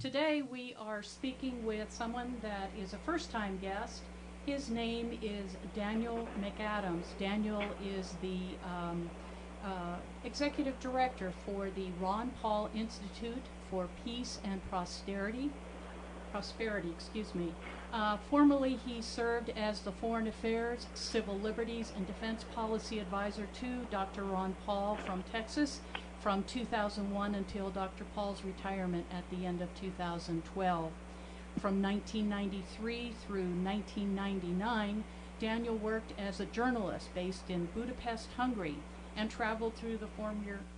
Today we are speaking with someone that is a first-time guest. His name is Daniel Mcadams. Daniel is the Executive Director for the Ron Paul Institute for Peace and Prosperity. Formerly, he served as the Foreign Affairs, Civil Liberties, and Defense Policy Advisor to Dr. Ron Paul from Texas from 2001 until Dr. Paul's retirement at the end of 2012. From 1993 through 1999, Daniel worked as a journalist based in Budapest, Hungary, and traveled through the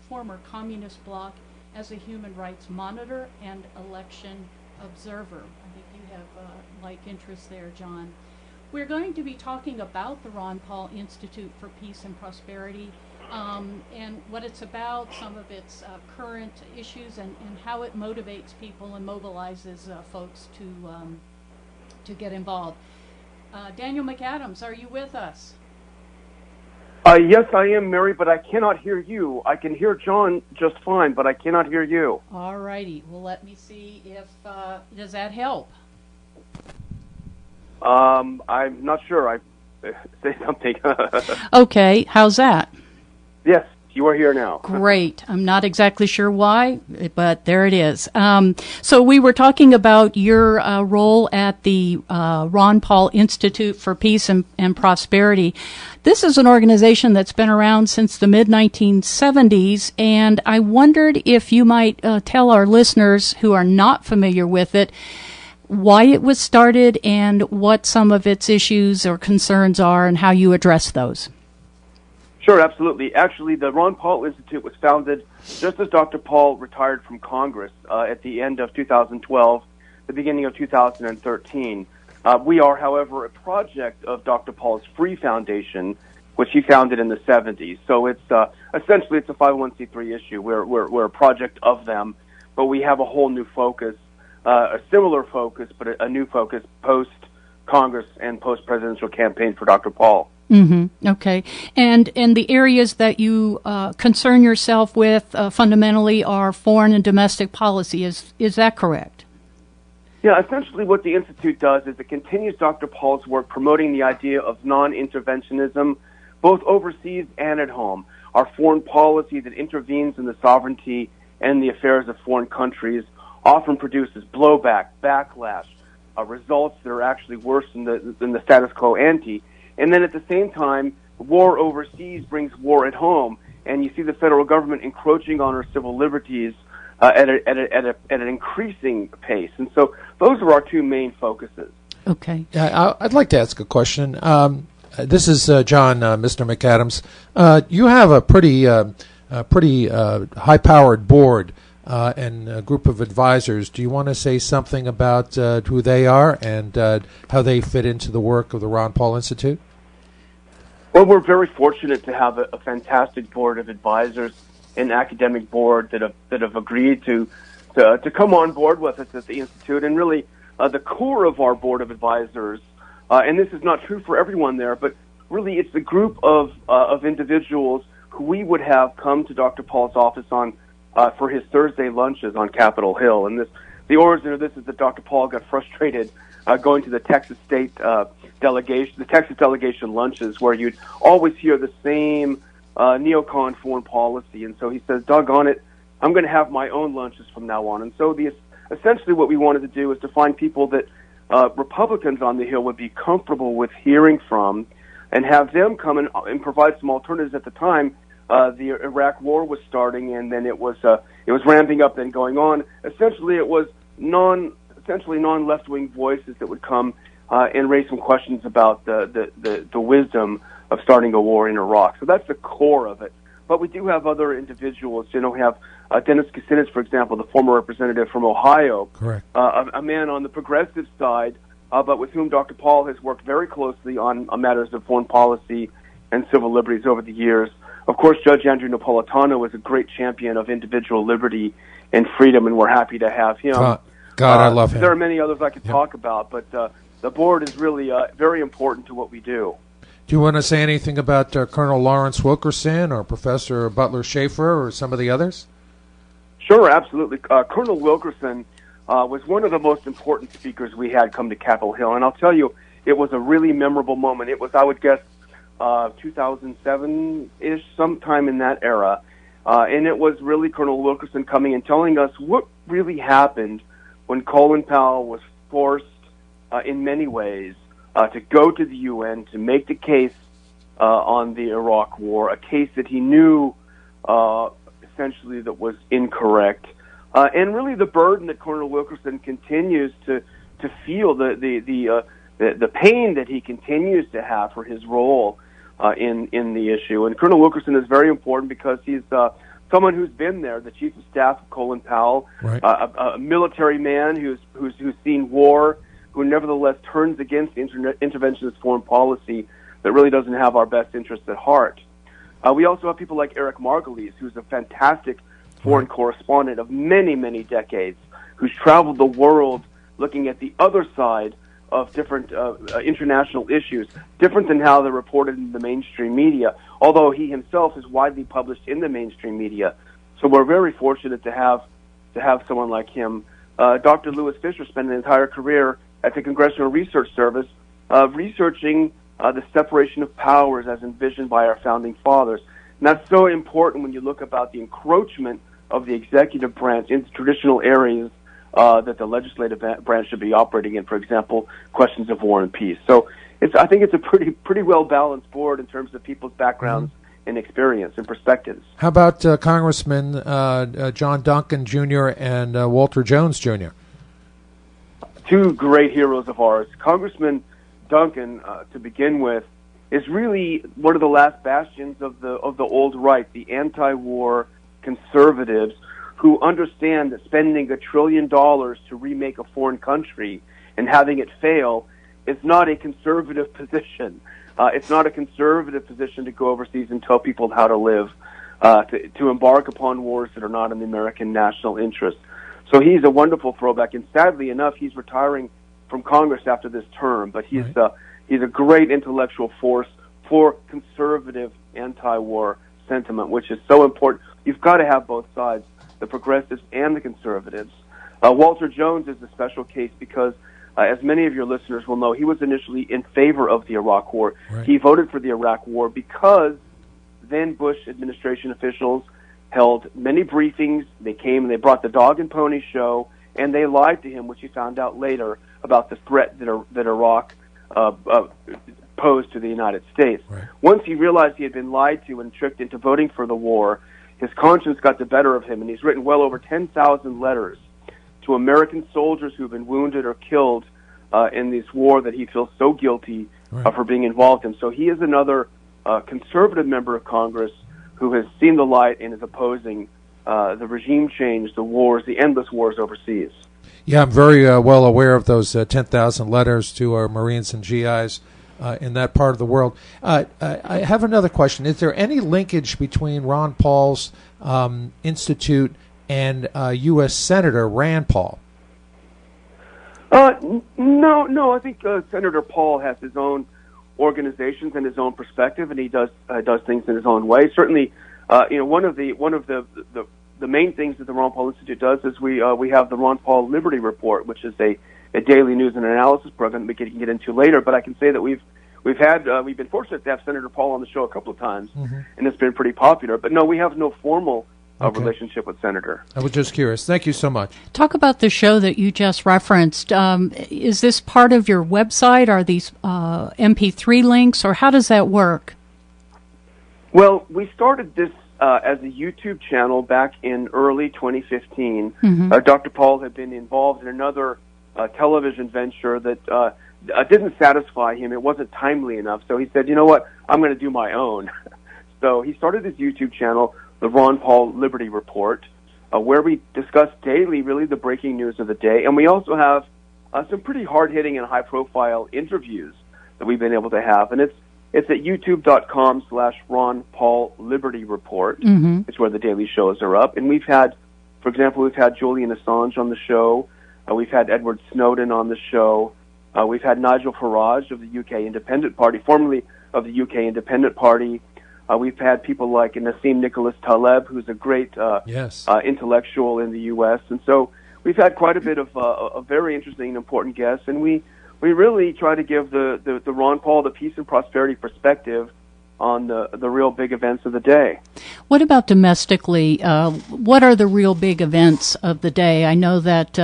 former communist bloc as a human rights monitor and election observer. I think you have like interest there, John. We're going to be talking about the Ron Paul Institute for Peace and Prosperity and what it's about, some of its current issues, and how it motivates people and mobilizes folks to get involved. Daniel Mcadams, are you with us? Yes, I am, Mary, but I cannot hear you. I can hear John just fine, but I cannot hear you. All righty. Well, let me see if, does that help? I'm not sure. Say something. Okay, how's that? Yes, you are here now. Great. I'm not exactly sure why, but there it is. So we were talking about your role at the Ron Paul Institute for Peace and Prosperity. This is an organization that's been around since the mid-1970s, and I wondered if you might tell our listeners who are not familiar with it why it was started and what some of its issues or concerns are and how you address those. Sure, absolutely. Actually, the Ron Paul Institute was founded just as Dr. Paul retired from Congress at the end of 2012, the beginning of 2013. We are, however, a project of Dr. Paul's Free Foundation, which he founded in the 70s. So it's essentially it's a 501c3 issue. We're a project of them, but we have a whole new focus, a similar focus, but a new focus post-Congress and post-presidential campaign for Dr. Paul. Mm-hmm. Okay. And the areas that you concern yourself with fundamentally are foreign and domestic policy. Is that correct? Yeah, essentially what the Institute does is it continues Dr. Paul's work promoting the idea of non-interventionism, both overseas and at home. Our foreign policy that intervenes in the sovereignty and the affairs of foreign countries often produces blowback, backlash, results that are actually worse than the status quo ante. And then at the same time, war overseas brings war at home, and you see the federal government encroaching on our civil liberties at an increasing pace. And so those are our two main focuses. Okay. I'd like to ask a question. This is John, Mr. McAdams. You have a pretty high-powered board and a group of advisors. Do you want to say something about who they are and how they fit into the work of the Ron Paul Institute? Well, we're very fortunate to have a fantastic board of advisors, an academic board that have agreed to come on board with us at the Institute. And really, the core of our board of advisors, and this is not true for everyone there, but really it's the group of individuals who we would have come to Dr. Paul's office for his Thursday lunches on Capitol Hill. And the origin of this is that Dr. Paul got frustrated going to the Texas State delegation lunches, where you'd always hear the same neocon foreign policy. And so he says, doggone it, I'm going to have my own lunches from now on. And so essentially what we wanted to do is to find people that Republicans on the Hill would be comfortable with hearing from, and have them come and provide some alternatives. At the time, the Iraq War was starting, and then it was ramping up, then going on. Essentially, it was non-left-wing voices that would come and raise some questions about the wisdom of starting a war in Iraq. So that's the core of it. But we do have other individuals. We have Dennis Kucinich, for example, the former representative from Ohio. Correct. A man on the progressive side, but with whom Dr. Paul has worked very closely on matters of foreign policy and civil liberties over the years. Of course, Judge Andrew Napolitano is a great champion of individual liberty and freedom, and we're happy to have him. God, I love him. There are many others I could talk about, but the board is really very important to what we do. Do you want to say anything about Colonel Lawrence Wilkerson or Professor Butler Schaefer or some of the others? Sure, absolutely. Colonel Wilkerson was one of the most important speakers we had come to Capitol Hill. And I'll tell you, it was a really memorable moment. It was, I would guess, 2007-ish, sometime in that era. And it was really Colonel Wilkerson coming and telling us what really happened when Colin Powell was forced, in many ways, to go to the UN to make the case on the Iraq War, a case that he knew essentially that was incorrect. And really the burden that Colonel Wilkerson continues to feel, the pain that he continues to have for his role in the issue. And Colonel Wilkerson is very important because he's someone who's been there, the chief of staff of Colin Powell, right. A military man who's seen war, who nevertheless turns against interventionist foreign policy that really doesn't have our best interests at heart. We also have people like Eric Margulies, who's a fantastic foreign correspondent of many, many decades, who's traveled the world looking at the other side of different international issues, different than how they're reported in the mainstream media, although he himself is widely published in the mainstream media. So we're very fortunate to have someone like him. Dr. Lewis Fisher spent an entire career at the Congressional Research Service researching the separation of powers as envisioned by our founding fathers. And that's so important when you look about the encroachment of the executive branch into traditional areas that the legislative branch should be operating in, for example, questions of war and peace. So I think it's a pretty well-balanced board in terms of people's backgrounds and experience and perspectives. How about Congressman John Duncan Jr. and Walter Jones Jr.? Two great heroes of ours. Congressman Duncan, to begin with, is really one of the last bastions of the old right, the anti-war conservatives who understand that spending $1 trillion to remake a foreign country and having it fail is not a conservative position. It's not a conservative position to go overseas and tell people how to live, to embark upon wars that are not in the American national interest. So he's a wonderful throwback, and sadly enough, he's retiring from Congress after this term. But he's a great intellectual force for conservative anti-war sentiment, which is so important. You've got to have both sides, the progressives and the conservatives. Walter Jones is a special case because, as many of your listeners will know, he was initially in favor of the Iraq War. Right. He voted for the Iraq War because then Bush administration officials held many briefings. They came and they brought the dog and pony show, and they lied to him, which he found out later, about the threat that Iraq posed to the United States. Right. Once he realized he had been lied to and tricked into voting for the war, his conscience got the better of him, and he's written well over 10,000 letters to American soldiers who have been wounded or killed in this war that he feels so guilty for being involved in. So he is another conservative member of Congress who has seen the light and is opposing the regime change, the wars, the endless wars overseas. Yeah, I'm very well aware of those 10,000 letters to our Marines and GIs in that part of the world. I have another question. Is there any linkage between Ron Paul's institute and U.S. Senator Rand Paul? No. I think Senator Paul has his own organizations and his own perspective, and he does things in his own way. Certainly, one of the main things that the Ron Paul Institute does is we have the Ron Paul Liberty Report, which is a daily news and analysis program that we can get into later. But I can say that we've been fortunate to have Senator Paul on the show a couple of times, and it's been pretty popular. But no, we have no formal relationship with Senator. I was just curious. Thank you so much. Talk about the show that you just referenced. Is this part of your website? Are these MP3 links, or how does that work? Well, we started this as a YouTube channel back in early 2015. Dr. Paul had been involved in another television venture that didn't satisfy him. It wasn't timely enough. So he said, you know what, I'm going to do my own. So he started his YouTube channel, the Ron Paul Liberty Report, where we discuss daily, really, the breaking news of the day. And we also have some pretty hard-hitting and high-profile interviews that we've been able to have. And it's at youtube.com/Ron Paul Liberty Report. It's where the daily shows are up. And for example, we've had Julian Assange on the show. We've had Edward Snowden on the show. We've had Nigel Farage of the UK Independent Party, formerly of the UK Independent Party. We've had people like Nassim Nicholas Taleb, who's a great intellectual in the U.S. And so we've had quite a bit of a very interesting and important guests, and we really try to give the Ron Paul, the peace and prosperity perspective on the real big events of the day. What about domestically? What are the real big events of the day? I know that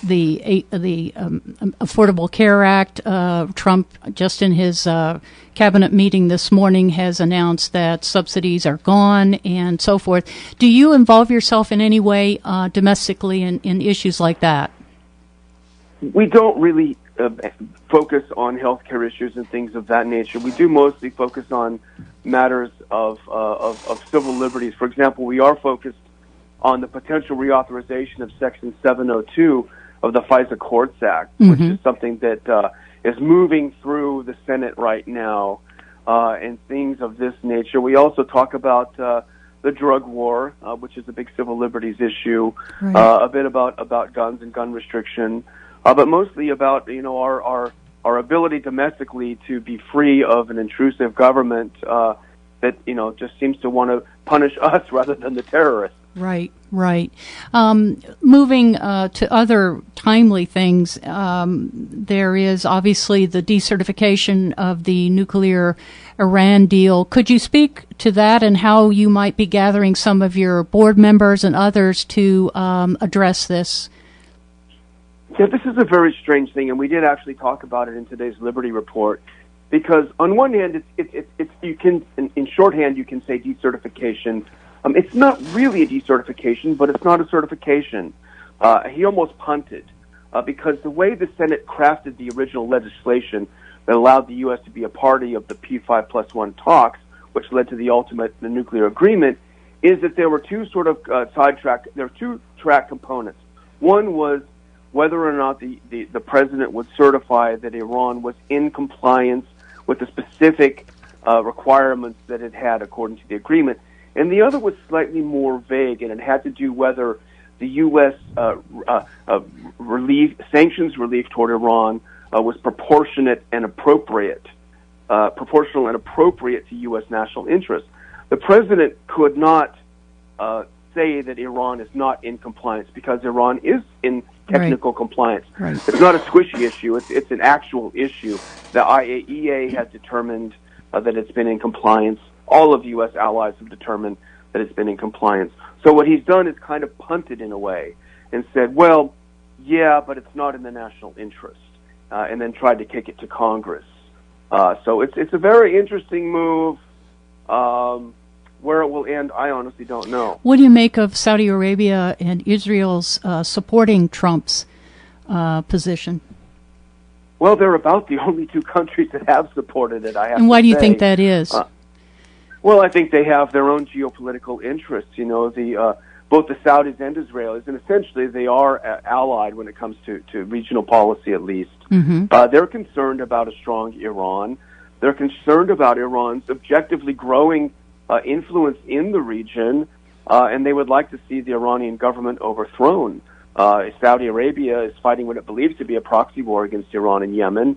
the Affordable Care Act, Trump, just in his cabinet meeting this morning, has announced that subsidies are gone and so forth. Do you involve yourself in any way domestically in issues like that? We don't really focus on healthcare issues and things of that nature. We do mostly focus on matters of civil liberties. For example, we are focused on the potential reauthorization of Section 702 of the FISA Courts Act, which is something that is moving through the Senate right now, and things of this nature. We also talk about the drug war, which is a big civil liberties issue, a bit about guns and gun restriction. But mostly about our ability domestically to be free of an intrusive government that just seems to want to punish us rather than the terrorists. Right. Moving to other timely things, there is obviously the decertification of the nuclear Iran deal. Could you speak to that and how you might be gathering some of your board members and others to address this? Yeah, this is a very strange thing, and we did actually talk about it in today's Liberty Report. Because on one hand, it's you can in shorthand you can say decertification. It's not really a decertification, but it's not a certification. He almost punted because the way the Senate crafted the original legislation that allowed the U.S. to be a party of the P5+1 talks, which led to the nuclear agreement, is that there were two sort of two track components. One was whether or not the president would certify that Iran was in compliance with the specific requirements that it had according to the agreement. And the other was slightly more vague, and it had to do whether the U.S. Sanctions relief toward Iran was proportional and appropriate to U.S. national interests. The president could not say that Iran is not in compliance because Iran is in technical compliance. Right. It's not a squishy issue. It's an actual issue. The IAEA has determined that it's been in compliance. All of the U.S. allies have determined that it's been in compliance. So what he's done is kind of punted in a way and said, well, yeah, but it's not in the national interest, and then tried to kick it to Congress. So it's a very interesting move. Where it will end, I honestly don't know. What do you make of Saudi Arabia and Israel's supporting Trump's position? Well, they're about the only two countries that have supported it, I have to say. And why do you think that is? Well, I think they have their own geopolitical interests. Both the Saudis and Israelis, and essentially they are allied when it comes to regional policy, at least. They're concerned about a strong Iran. They're concerned about Iran's objectively growing influence in the region, and they would like to see the Iranian government overthrown. Saudi Arabia is fighting what it believes to be a proxy war against Iran in Yemen,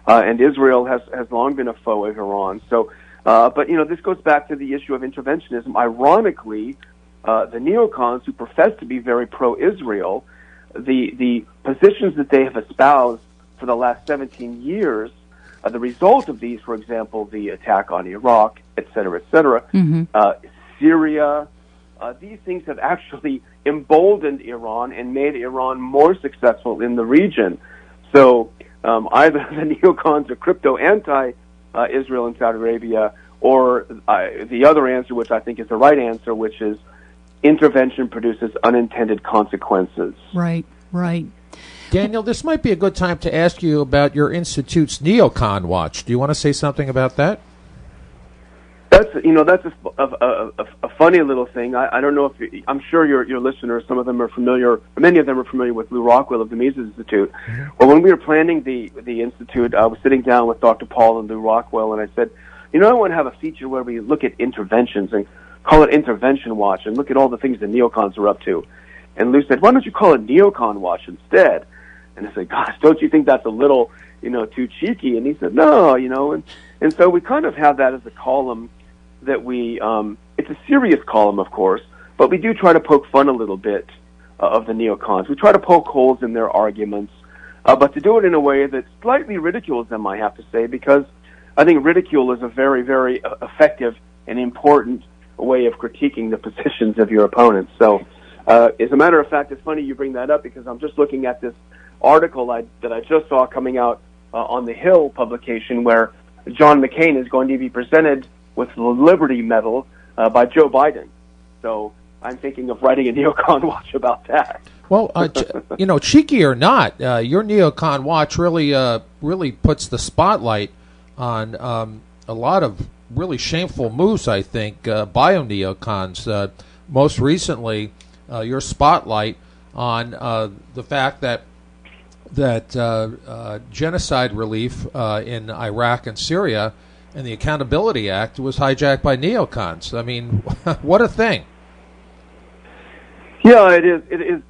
and Israel has long been a foe of Iran. So, but this goes back to the issue of interventionism. Ironically, the neocons who profess to be very pro-Israel, the positions that they have espoused for the last 17 years, the result of these, for example, the attack on Iraq, et cetera, Syria, these things have actually emboldened Iran and made Iran more successful in the region. So either the neocons are crypto anti-Israel and Saudi Arabia, or the other answer, which I think is the right answer, which is intervention produces unintended consequences. Right. Daniel, this might be a good time to ask you about your institute's Neocon Watch. Do you want to say something about that? That's a funny little thing. I don't know if I'm sure your listeners, some of them are familiar, many of them are familiar with Lou Rockwell of the Mises Institute. Well, when we were planning the institute, I was sitting down with Dr. Paul and Lou Rockwell, and I said, I want to have a feature where we look at interventions and call it Intervention Watch and look at all the things the neocons are up to. And Lou said, why don't you call it Neocon Watch instead? And I said, gosh, don't you think that's a little, too cheeky? And he said, no, and so we kind of have that as a column that we, it's a serious column, of course, but we do try to poke fun a little bit of the neocons. We try to poke holes in their arguments, but to do it in a way that slightly ridicules them, I have to say, because I think ridicule is a very, very effective and important way of critiquing the positions of your opponents. So, as a matter of fact, it's funny you bring that up, because I'm just looking at this article that I just saw coming out on the Hill publication, where John McCain is going to be presented with the Liberty Medal by Joe Biden. So I'm thinking of writing a neocon watch about that. Well, cheeky or not, your neocon watch really puts the spotlight on a lot of really shameful moves, I think, bio neocons. Most recently, your spotlight on the fact that genocide relief in Iraq and Syria and the Accountability Act was hijacked by neocons. I mean, what a thing! Yeah, it is. It is.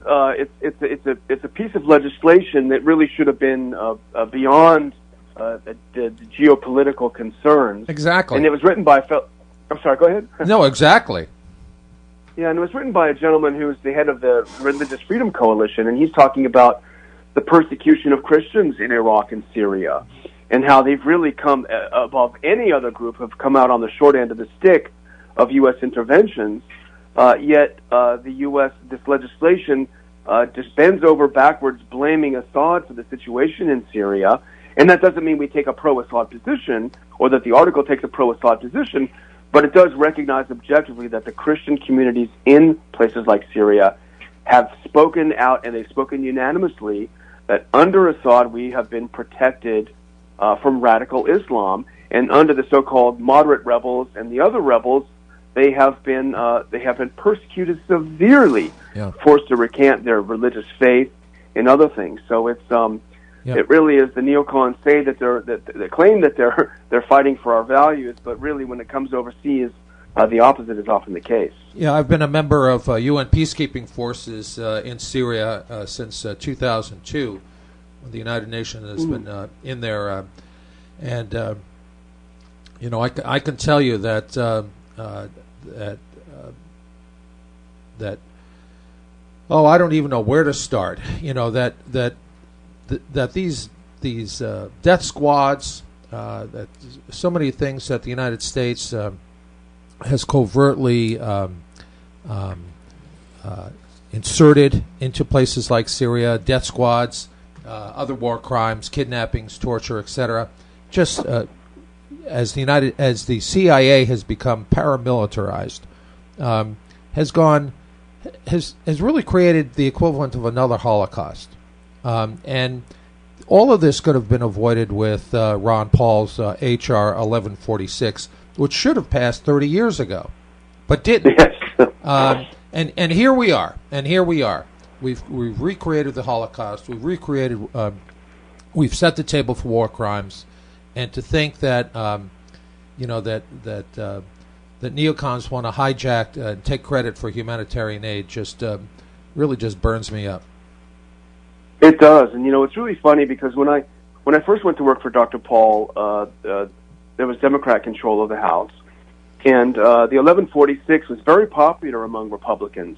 It's a piece of legislation that really should have been beyond the geopolitical concerns. Exactly. And it was written by. I'm sorry. Go ahead. No, exactly. Yeah, and it was written by a gentleman who is the head of the Religious Freedom Coalition, and he's talking about the persecution of Christians in Iraq and Syria, and how they've really come above any other group, have come out on the short end of the stick of U.S. interventions. Yet the U.S., this legislation just bends over backwards blaming Assad for the situation in Syria. And that doesn't mean we take a pro-Assad position, or that the article takes a pro-Assad position, but it does recognize objectively that the Christian communities in places like Syria have spoken out, and they've spoken unanimously, that under Assad we have been protected from radical Islam, and under the so-called moderate rebels and the other rebels, they have been persecuted severely, forced to recant their religious faith and other things. So it's it really is, the neocons say that they claim that they're fighting for our values, but really when it comes overseas, the opposite is often the case. Yeah, I've been a member of UN peacekeeping forces in Syria since 2002. The United Nations has been in there, and I can tell you that I don't even know where to start. That these death squads, that so many things that the United States has covertly inserted into places like Syria, death squads, other war crimes, kidnappings, torture, etc. Just as the CIA has become paramilitarized, has really created the equivalent of another Holocaust. And all of this could have been avoided with Ron Paul's H.R. 1146, which should have passed 30 years ago, but didn't. Yes. And here we are. We've recreated the Holocaust. We've set the table for war crimes, and to think that that neocons want to hijack and take credit for humanitarian aid really just burns me up. It does, and it's really funny because when I first went to work for Dr. Paul, there was Democrat control of the House, and the 1146 was very popular among Republicans.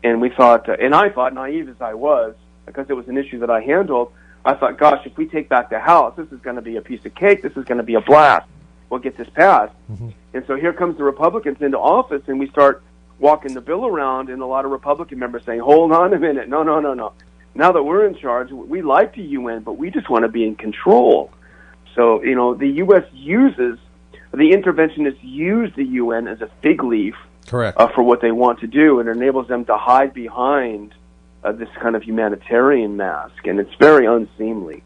And we thought, and I thought, naive as I was, because it was an issue that I handled, I thought, gosh, if we take back the House, this is going to be a piece of cake. This is going to be a blast. We'll get this passed. Mm-hmm. And so here comes the Republicans into office, and we start walking the bill around, and a lot of Republican members saying, hold on a minute, no. Now that we're in charge, we like the UN, but we just want to be in control. So, the U.S. the interventionists use the UN as a fig leaf. Correct. For what they want to do, and it enables them to hide behind this kind of humanitarian mask, and it's very unseemly.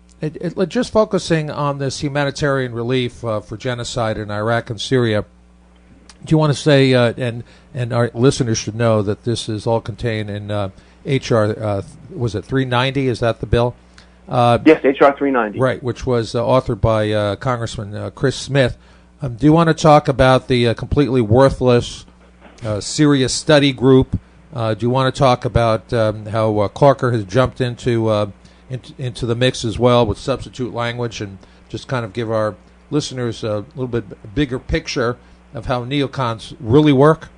Just focusing on this humanitarian relief for genocide in Iraq and Syria, do you want to say, and our listeners should know that this is all contained in H.R., was it 390? Is that the bill? Yes, H.R. 390. Right, which was authored by Congressman Chris Smith. Do you want to talk about the completely worthless Syria study group? Do you want to talk about how Clarker has jumped into the mix as well with substitute language, and just kind of give our listeners a little bit bigger picture of how neocons really work?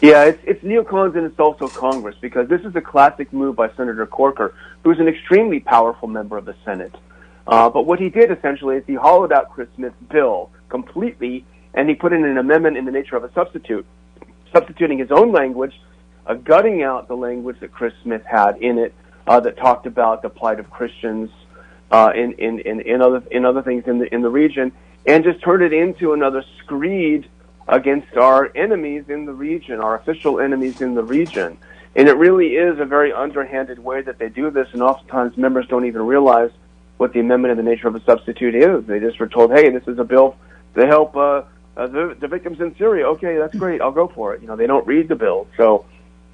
Yeah, it's neocons and it's also Congress, because this is a classic move by Senator Corker, who's an extremely powerful member of the Senate. But what he did essentially is he hollowed out Chris Smith's bill completely, and he put in an amendment in the nature of a substituting his own language, gutting out the language that Chris Smith had in it that talked about the plight of Christians in other things in the region, and just turned it into another screed against our enemies in the region, our official enemies in the region. And it really is a very underhanded way that they do this, and oftentimes members don't even realize what the amendment in the nature of a substitute is. They just were told, hey, this is a bill to help the victims in Syria. Okay, that's great, I'll go for it. You know, they don't read the bill. So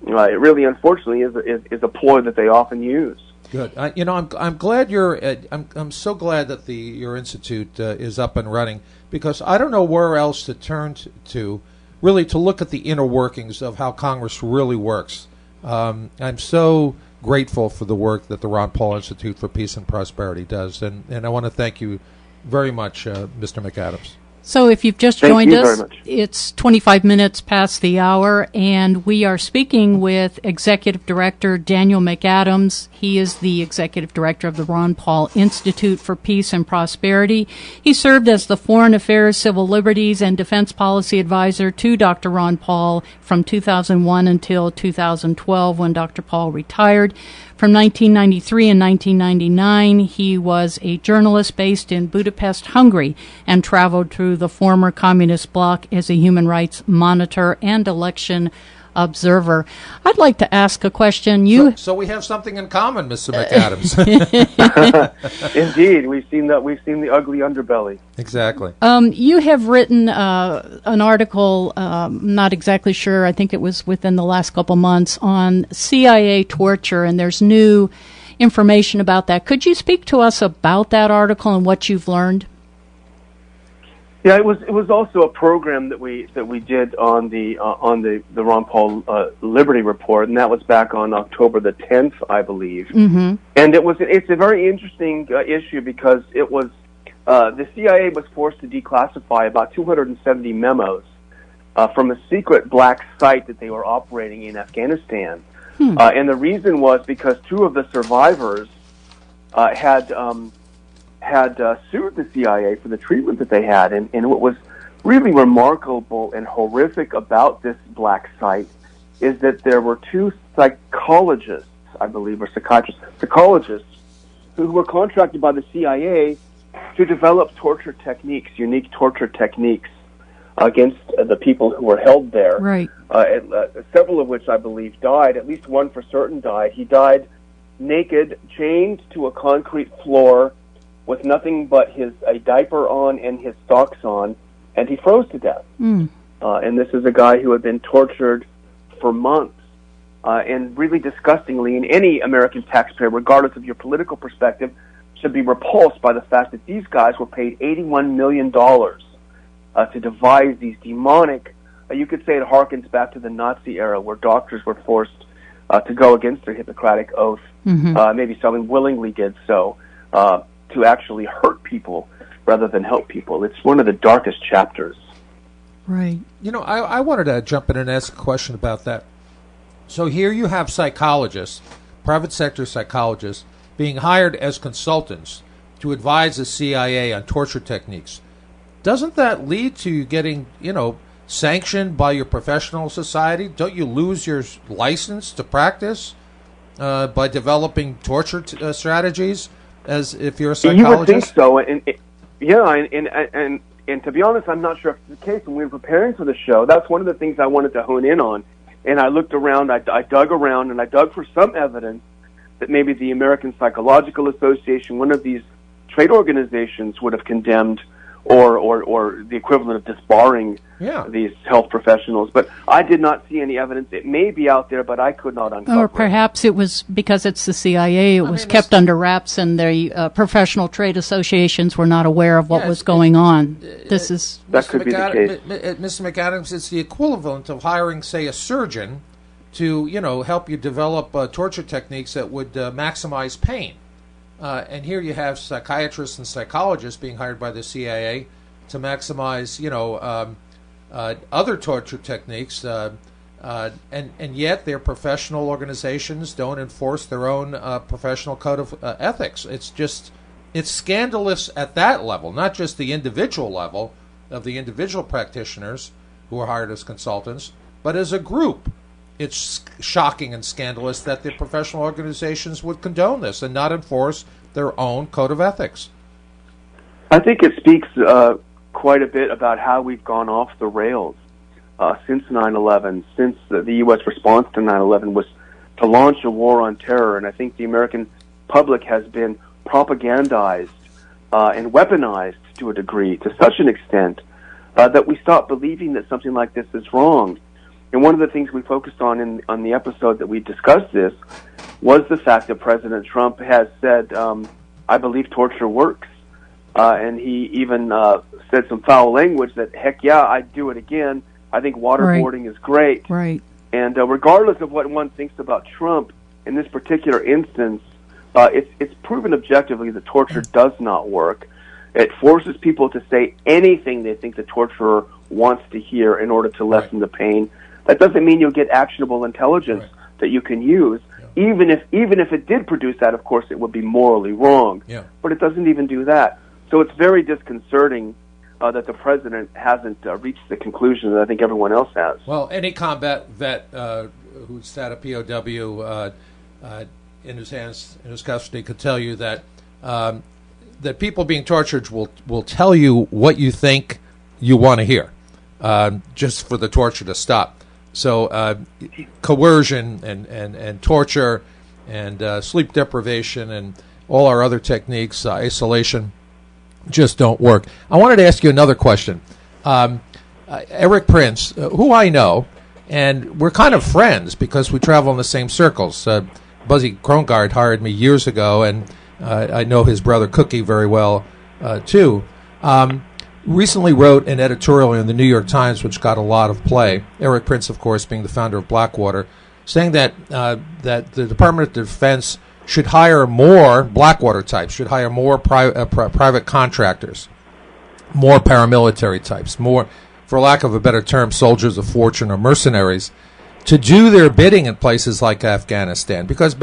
it really, unfortunately, is a ploy that they often use. Good. I'm glad I'm so glad that your institute is up and running, because I don't know where else to turn to really to look at the inner workings of how Congress really works. I'm so grateful for the work that the Ron Paul Institute for Peace and Prosperity does, and I want to thank you very much, Mr. McAdams. So if you've just joined us, it's 25 minutes past the hour, and we are speaking with Executive Director Daniel McAdams. He is the Executive Director of the Ron Paul Institute for Peace and Prosperity. He served as the Foreign Affairs, Civil Liberties, and Defense Policy Advisor to Dr. Ron Paul from 2001 until 2012, when Dr. Paul retired. From 1993 and 1999, he was a journalist based in Budapest, Hungary, and traveled through the former communist bloc as a human rights monitor and election observer. I'd like to ask a question. So we have something in common, Mr. McAdams. Indeed, we've seen the ugly underbelly. Exactly. You have written an article, not exactly sure, I think it was within the last couple months, on CIA torture, and there's new information about that. Could you speak to us about that article and what you've learned? Yeah, it was also a program that we did on the Ron Paul Liberty Report, and that was back on October the 10th, I believe. Mm-hmm. And it's a very interesting issue, because it was the CIA was forced to declassify about 270 memos from a secret black site that they were operating in Afghanistan, and the reason was because two of the survivors had sued the CIA for the treatment that they had. And what was really remarkable and horrific about this black site is that there were two psychologists, I believe, or psychologists, who were contracted by the CIA to develop torture techniques, unique torture techniques against the people who were held there. Right. Several of which, I believe, died. At least one for certain died. He died naked, chained to a concrete floor, with nothing but a diaper on and his socks on, and he froze to death. And this is a guy who had been tortured for months, and really disgustingly, and any American taxpayer, regardless of your political perspective, should be repulsed by the fact that these guys were paid $81 million to devise these demonic, you could say it harkens back to the Nazi era, where doctors were forced to go against their Hippocratic oath, maybe some willingly did so, to actually hurt people rather than help people. It's one of the darkest chapters. Right. I wanted to jump in and ask a question about that. So here you have psychologists, private sector psychologists, being hired as consultants to advise the CIA on torture techniques. Doesn't that lead to you getting, sanctioned by your professional society? Don't you lose your license to practice by developing torture strategies? As if you're a psychologist? You would think so, and to be honest, I'm not sure if it's the case. When we were preparing for the show, that's one of the things I wanted to hone in on. And I looked around, I dug around, and I dug for some evidence that maybe the American Psychological Association, one of these trade organizations, would have condemned or the equivalent of disbarring these health professionals. But I did not see any evidence. It may be out there, but I could not uncover it. Or perhaps it was because it's the CIA, it was kept under wraps, and the professional trade associations were not aware of what was going on. That could be the case. Mr. McAdams, it's the equivalent of hiring, say, a surgeon to, help you develop torture techniques that would maximize pain. And here you have psychiatrists and psychologists being hired by the CIA to maximize, other torture techniques and yet their professional organizations don't enforce their own professional code of ethics. It's scandalous at that level, not just the individual level of the individual practitioners who are hired as consultants, but as a group. It's shocking and scandalous that the professional organizations would condone this and not enforce their own code of ethics. I think it speaks quite a bit about how we've gone off the rails since 9/11, since the U.S. response to 9/11 was to launch a war on terror. And I think the American public has been propagandized and weaponized to a degree, to such an extent, that we stopped believing that something like this is wrong. And one of the things we focused on the episode that we discussed this was the fact that President Trump has said, I believe torture works. And he even said some foul language that, heck yeah, I'd do it again. I think waterboarding is great. Right. And regardless of what one thinks about Trump, in this particular instance, it's proven objectively that torture does not work. It forces people to say anything they think the torturer wants to hear in order to lessen the pain. That doesn't mean you'll get actionable intelligence that you can use. Yeah. Even if it did produce that, of course, it would be morally wrong. Yeah. But it doesn't even do that. So it's very disconcerting that the president hasn't reached the conclusion that I think everyone else has. Well, any combat vet who's had a POW in his custody could tell you that that people being tortured will tell you what you think you want to hear, just for the torture to stop. So coercion and torture and sleep deprivation and all our other techniques, isolation, just don't work. I wanted to ask you another question. Eric Prince, who I know, and we're kind of friends because we travel in the same circles. Buzzy Krongard hired me years ago, and I know his brother Cookie very well, too. Recently wrote an editorial in the New York Times, which got a lot of play. Eric Prince, of course, being the founder of Blackwater, saying that that the Department of Defense should hire more Blackwater types, should hire more private contractors, more paramilitary types, more, for lack of a better term, soldiers of fortune or mercenaries, to do their bidding in places like Afghanistan. Because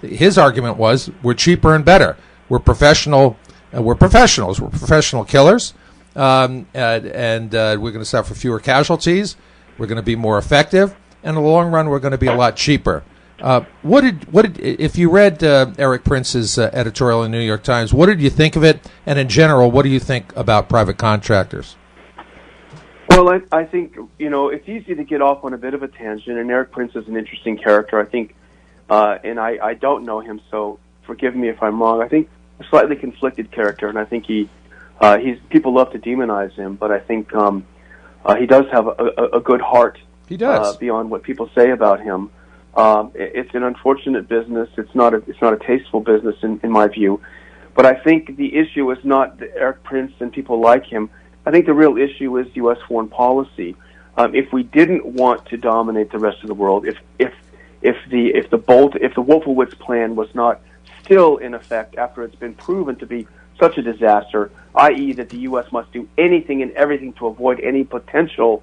his argument was, we're cheaper and better. We're professional. We're professionals. We're professional killers. And we're going to suffer fewer casualties. We're going to be more effective, and in the long run, we're going to be a lot cheaper. If you read Eric Prince's editorial in the New York Times, what did you think of it? And in general, what do you think about private contractors? Well, I think, it's easy to get off on a bit of a tangent, and Eric Prince is an interesting character. I think, and I don't know him, so forgive me if I'm wrong. I think a slightly conflicted character, and I think people love to demonize him, but I think he does have a good heart. He does. Beyond what people say about him. It's an unfortunate business. It's not a tasteful business in my view. But I think the issue is not Eric Prince and people like him. I think the real issue is U.S. foreign policy. If we didn't want to dominate the rest of the world, if the Wolfowitz plan was not still in effect after it's been proven to be such a disaster, i.e. that the U.S. must do anything and everything to avoid any potential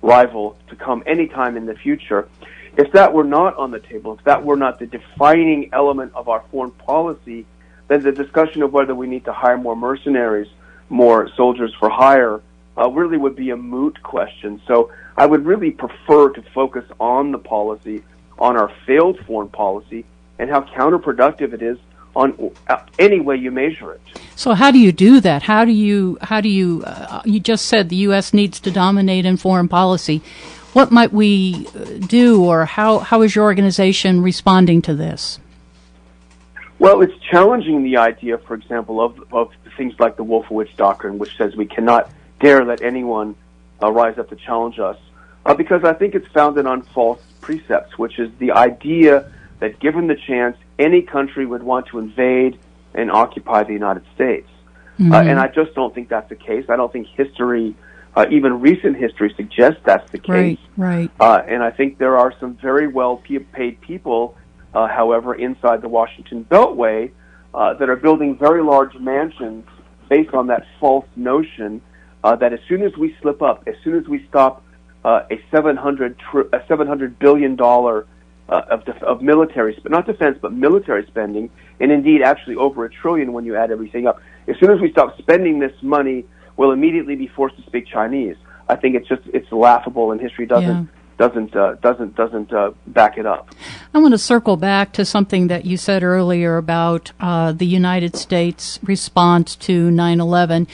rival to come anytime in the future, if that were not on the table, if that were not the defining element of our foreign policy, then the discussion of whether we need to hire more mercenaries, more soldiers for hire, really would be a moot question. So I would really prefer to focus on the policy, on our failed foreign policy, and how counterproductive it is on any way you measure it. So how do you do that? How do you you just said the U.S. needs to dominate in foreign policy. What might we do, or how is your organization responding to this? Well, it's challenging the idea, for example, of things like the Wolfowitz Doctrine, which says we cannot dare let anyone rise up to challenge us, because I think it's founded on false precepts, which is the idea that given the chance, any country would want to invade and occupy the United States. Mm-hmm. And I just don't think that's the case. I don't think history, even recent history, suggests that's the case. Right. And I think there are some very well-paid people, however, inside the Washington Beltway that are building very large mansions based on that false notion that as soon as we slip up, as soon as we stop a $700 billion of military, not defense, but military spending, and indeed actually over $1 trillion when you add everything up. As soon as we stop spending this money, we'll immediately be forced to speak Chinese. I think it's laughable, and history doesn't back it up. I want to circle back to something that you said earlier about the United States response to 9/11.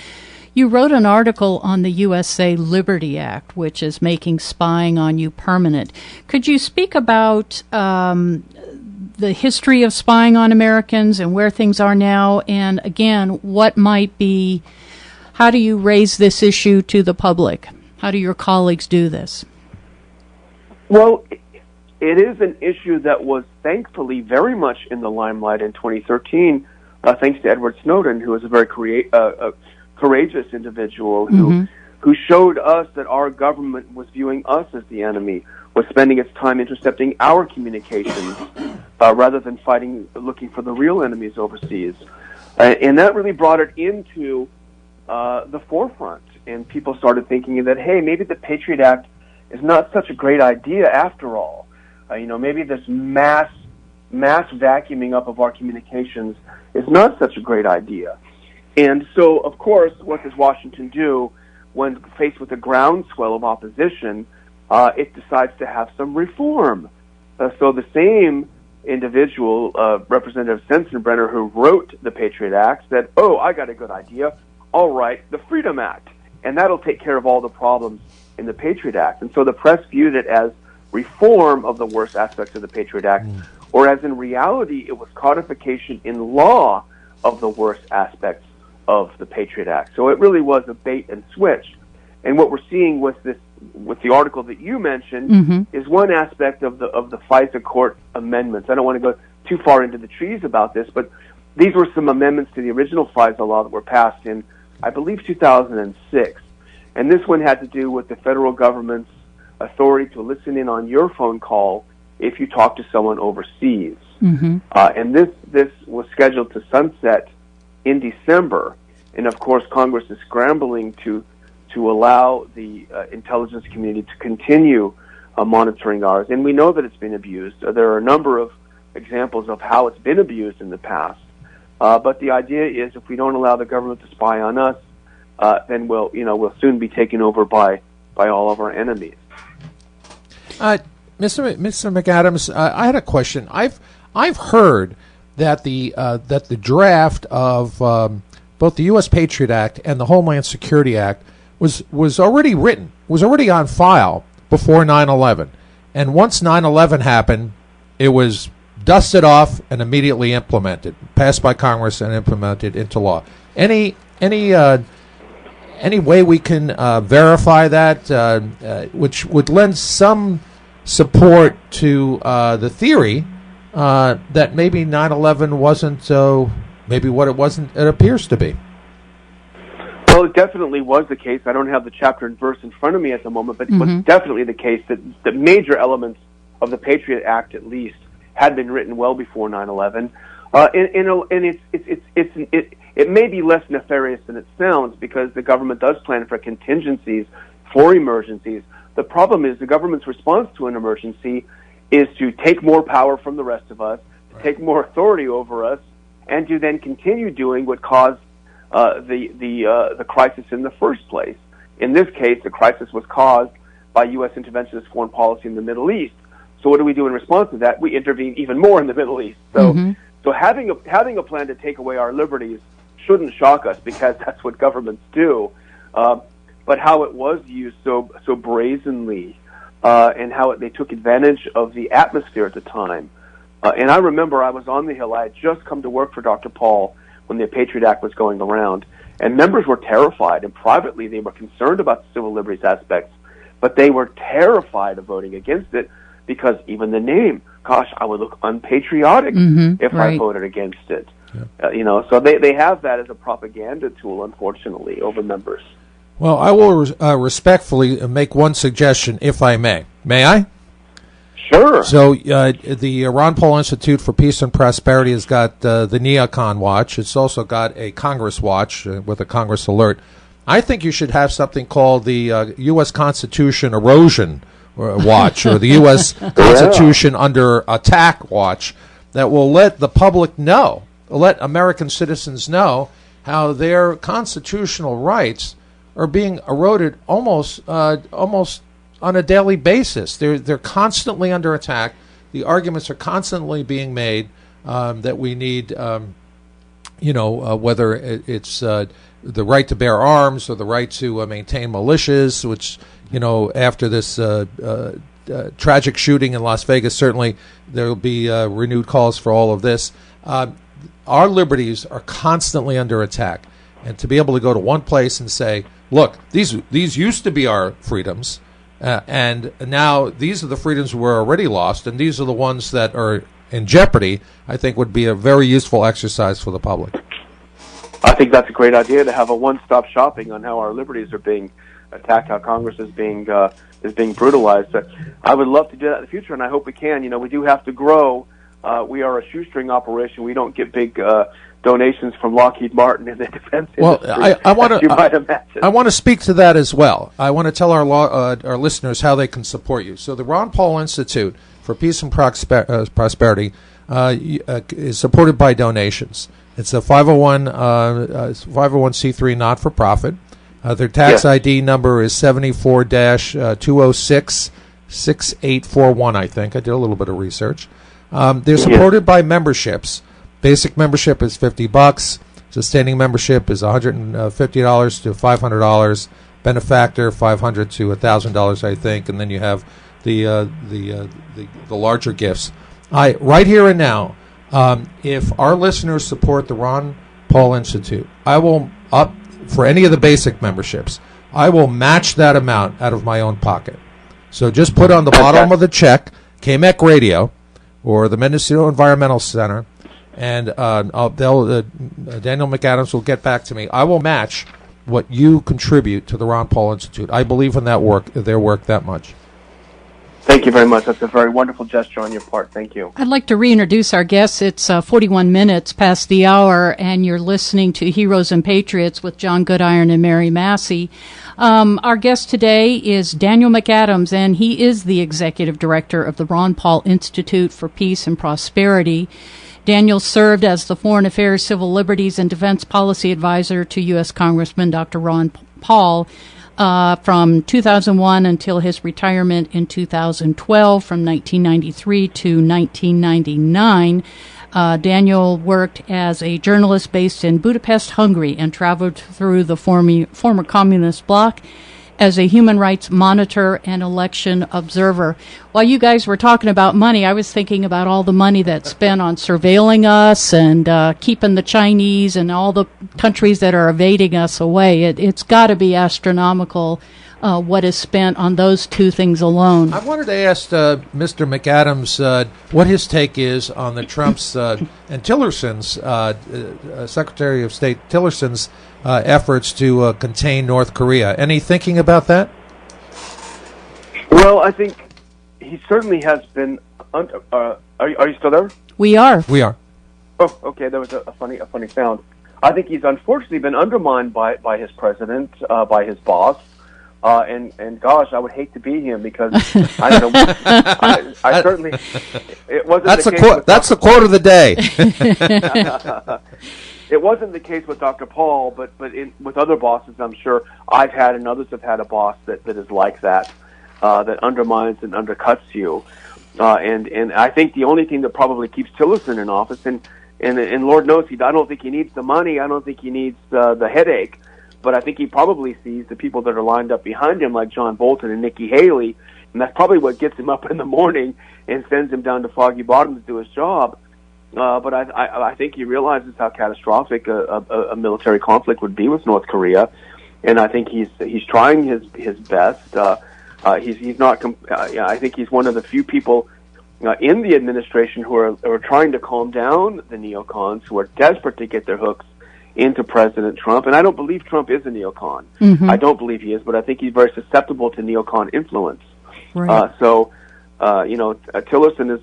You wrote an article on the USA Liberty Act, which is making spying on you permanent. Could you speak about the history of spying on Americans and where things are now? And again, how do you raise this issue to the public? How do your colleagues do this? Well, it is an issue that was thankfully very much in the limelight in 2013, thanks to Edward Snowden, who was a very courageous individual who showed us that our government was viewing us as the enemy, was spending its time intercepting our communications rather than looking for the real enemies overseas. And that really brought it into the forefront, and people started thinking that, hey, maybe the Patriot Act is not such a great idea after all. Maybe this mass vacuuming up of our communications is not such a great idea. And so, of course, what does Washington do when faced with a groundswell of opposition? It decides to have some reform. So the same individual, Representative Sensenbrenner, who wrote the Patriot Act, said, oh, I got a good idea. I'll write the Freedom Act, and that'll take care of all the problems in the Patriot Act. And so the press viewed it as reform of the worst aspects of the Patriot Act, whereas in reality it was codification in law of the worst aspects of the Patriot Act. So it really was a bait and switch. And what we're seeing with the article that you mentioned is one aspect of the FISA court amendments. I don't want to go too far into the trees about this, but these were some amendments to the original FISA law that were passed in, I believe, 2006. And this one had to do with the federal government's authority to listen in on your phone call if you talk to someone overseas. And this was scheduled to sunset in December. And of course, Congress is scrambling to allow the intelligence community to continue monitoring ours. And we know that it's been abused. There are a number of examples of how it's been abused in the past. But the idea is, if we don't allow the government to spy on us, then we'll soon be taken over by all of our enemies. Mr. Mcadams, I had a question. I've heard that the draft of both the U.S. Patriot Act and the Homeland Security Act was already written, was already on file before 9/11, and once 9/11 happened, it was dusted off and immediately implemented, passed by Congress and implemented into law. Any way we can verify that, which would lend some support to the theory that maybe 9/11 wasn't maybe what it appears to be? Well, it definitely was the case. I don't have the chapter and verse in front of me at the moment, but it was definitely the case that the major elements of the Patriot Act, at least, had been written well before 9/11. And it may be less nefarious than it sounds, because the government does plan for contingencies, for emergencies. The problem is the government's response to an emergency is to take more power from the rest of us, to take more authority over us, and to then continue doing what caused the crisis in the first place. In this case, the crisis was caused by U.S. interventionist foreign policy in the Middle East. So what do we do in response to that? We intervene even more in the Middle East. So, so having a plan to take away our liberties shouldn't shock us, because that's what governments do. But how it was used so brazenly, and how they took advantage of the atmosphere at the time. And I remember I was on the Hill. I had just come to work for Dr. Paul when the Patriot Act was going around, and members were terrified, and privately they were concerned about the civil liberties aspects, but they were terrified of voting against it, because even the name, gosh, I would look unpatriotic if I voted against it. Yeah. So they have that as a propaganda tool, unfortunately, over members. Well, I will respectfully make one suggestion, if I may. May I? Sure. So the Ron Paul Institute for Peace and Prosperity has got the Neocon Watch. It's also got a Congress Watch with a Congress Alert. I think you should have something called the U.S. Constitution Erosion Watch or the U.S. Constitution Under Attack Watch that will let the public know, let American citizens know how their constitutional rights are being eroded almost on a daily basis. They're constantly under attack. The arguments are constantly being made that we need, whether it's the right to bear arms or the right to maintain militias, which, after this tragic shooting in Las Vegas, certainly there will be renewed calls for all of this. Our liberties are constantly under attack. And to be able to go to one place and say, look, these used to be our freedoms, and now these are the freedoms we're already lost, and these are the ones that are in jeopardy, I think would be a very useful exercise for the public. I think that's a great idea, to have a one-stop shopping on how our liberties are being attacked, how Congress is being brutalized. I would love to do that in the future, and I hope we can. We do have to grow. We are a shoestring operation. We don't get big donations from Lockheed Martin in the defense industry. I want to speak to that as well. I want to tell our listeners how they can support you. So the Ron Paul Institute for Peace and Prosperity is supported by donations. It's a 501c3 not-for-profit. Their tax ID number is 74-206-6841, I think. I did a little bit of research. They're supported by memberships. Basic membership is $50. Sustaining membership is $150 to $500. Benefactor $500 to $1,000, I think, and then you have the larger gifts. Right here and now, if our listeners support the Ron Paul Institute, I will up for any of the basic memberships. I will match that amount out of my own pocket. So just put on the bottom of the check, KMEC Radio, or the Mendocino Environmental Center, and Daniel Mcadams will get back to me. I will match what you contribute to the Ron Paul Institute. I believe in their work that much. Thank you very much. That's a very wonderful gesture on your part. Thank you. I'd like to reintroduce our guests. It's 41 minutes past the hour, and you're listening to Heroes and Patriots with John Goodiron and Mary Massey. Our guest today is Daniel Mcadams, and he is the Executive Director of the Ron Paul Institute for Peace and Prosperity. Daniel served as the Foreign Affairs, Civil Liberties, and Defense Policy Advisor to U.S. Congressman Dr. Ron Paul from 2001 until his retirement in 2012, from 1993 to 1999. Daniel worked as a journalist based in Budapest, Hungary, and traveled through the former communist bloc as a human rights monitor and election observer. While you guys were talking about money, I was thinking about all the money that's spent on surveilling us and keeping the Chinese and all the countries that are evading us away. It's got to be astronomical what is spent on those two things alone. I wanted to ask Mr. McAdams what his take is on the Trump's and Tillerson's, Secretary of State Tillerson's efforts to contain North Korea. Any thinking about that? Well, I think he certainly has been. Are you still there? We are. We are. Oh, okay. There was a funny sound. I think he's unfortunately been undermined by his president, by his boss. And gosh, I would hate to be him, because I don't know. I certainly it wasn't. That's the quote of the day. It wasn't the case with Dr. Paul, but with other bosses, I'm sure I've had and others have had a boss that is like that, that undermines and undercuts you. And I think the only thing that probably keeps Tillerson in office, and Lord knows I don't think he needs the money. I don't think he needs the headache. But I think he probably sees the people that are lined up behind him, like John Bolton and Nikki Haley, and that's probably what gets him up in the morning and sends him down to Foggy Bottom to do his job. But I think he realizes how catastrophic a military conflict would be with North Korea, and I think he's trying his best. He's not. I think he's one of the few people in the administration who are trying to calm down the neocons, who are desperate to get their hooks into President Trump. And I don't believe Trump is a neocon. Mm-hmm. I don't believe he is, but I think he's very susceptible to neocon influence. Right. Tillerson is,